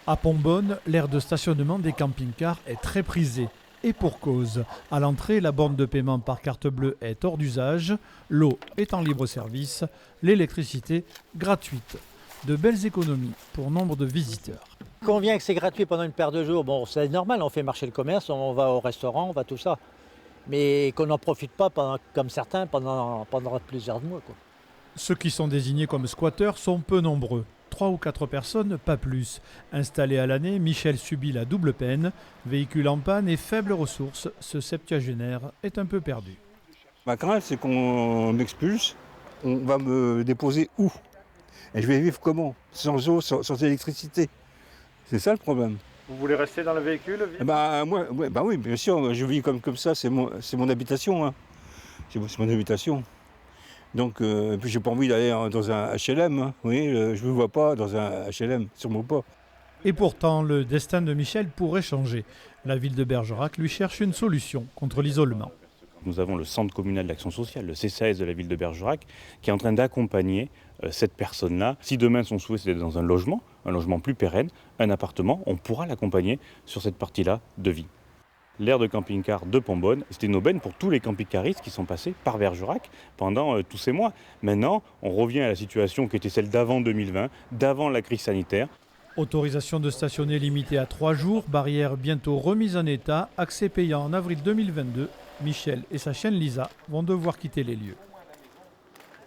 À Pombonne, l'aire de stationnement des camping-cars est très prisée. Et pour cause. À l'entrée, la borne de paiement par carte bleue est hors d'usage, l'eau est en libre service, l'électricité gratuite. De belles économies pour nombre de visiteurs. Quand on vient que c'est gratuit pendant une paire de jours, bon, c'est normal, on fait marcher le commerce, on va au restaurant, on va tout ça. Mais qu'on n'en profite pas comme certains pendant plusieurs mois, quoi. Ceux qui sont désignés comme squatteurs sont peu nombreux. 3 ou 4 personnes, pas plus. Installé à l'année, Michel subit la double peine. Véhicule en panne et faibles ressources, ce septuagénaire est un peu perdu. Ma crainte, c'est qu'on m'expulse. On va me déposer où? Et je vais vivre comment? Sans eau, sans électricité. C'est ça le problème. Vous voulez rester dans le véhicule? Moi, ouais, oui, bien sûr, je vis comme ça, c'est mon habitation. Hein. C'est mon habitation. Donc, puis j'ai pas envie d'aller dans un HLM. Hein. Oui, je ne me vois pas dans un HLM, sûrement pas. Et pourtant, le destin de Michel pourrait changer. La ville de Bergerac lui cherche une solution contre l'isolement. Nous avons le Centre communal d'action sociale, le CCAS de la ville de Bergerac, qui est en train d'accompagner cette personne-là. Si demain son souhait c'est d'être dans un logement plus pérenne, un appartement, on pourra l'accompagner sur cette partie-là de vie. L'aire de camping-car de Pombonne, c'était une aubaine pour tous les camping-caristes qui sont passés par Bergerac pendant tous ces mois. Maintenant, on revient à la situation qui était celle d'avant 2020, d'avant la crise sanitaire. Autorisation de stationner limitée à 3 jours, barrière bientôt remise en état, accès payant en avril 2022. Michel et sa chienne Lisa vont devoir quitter les lieux.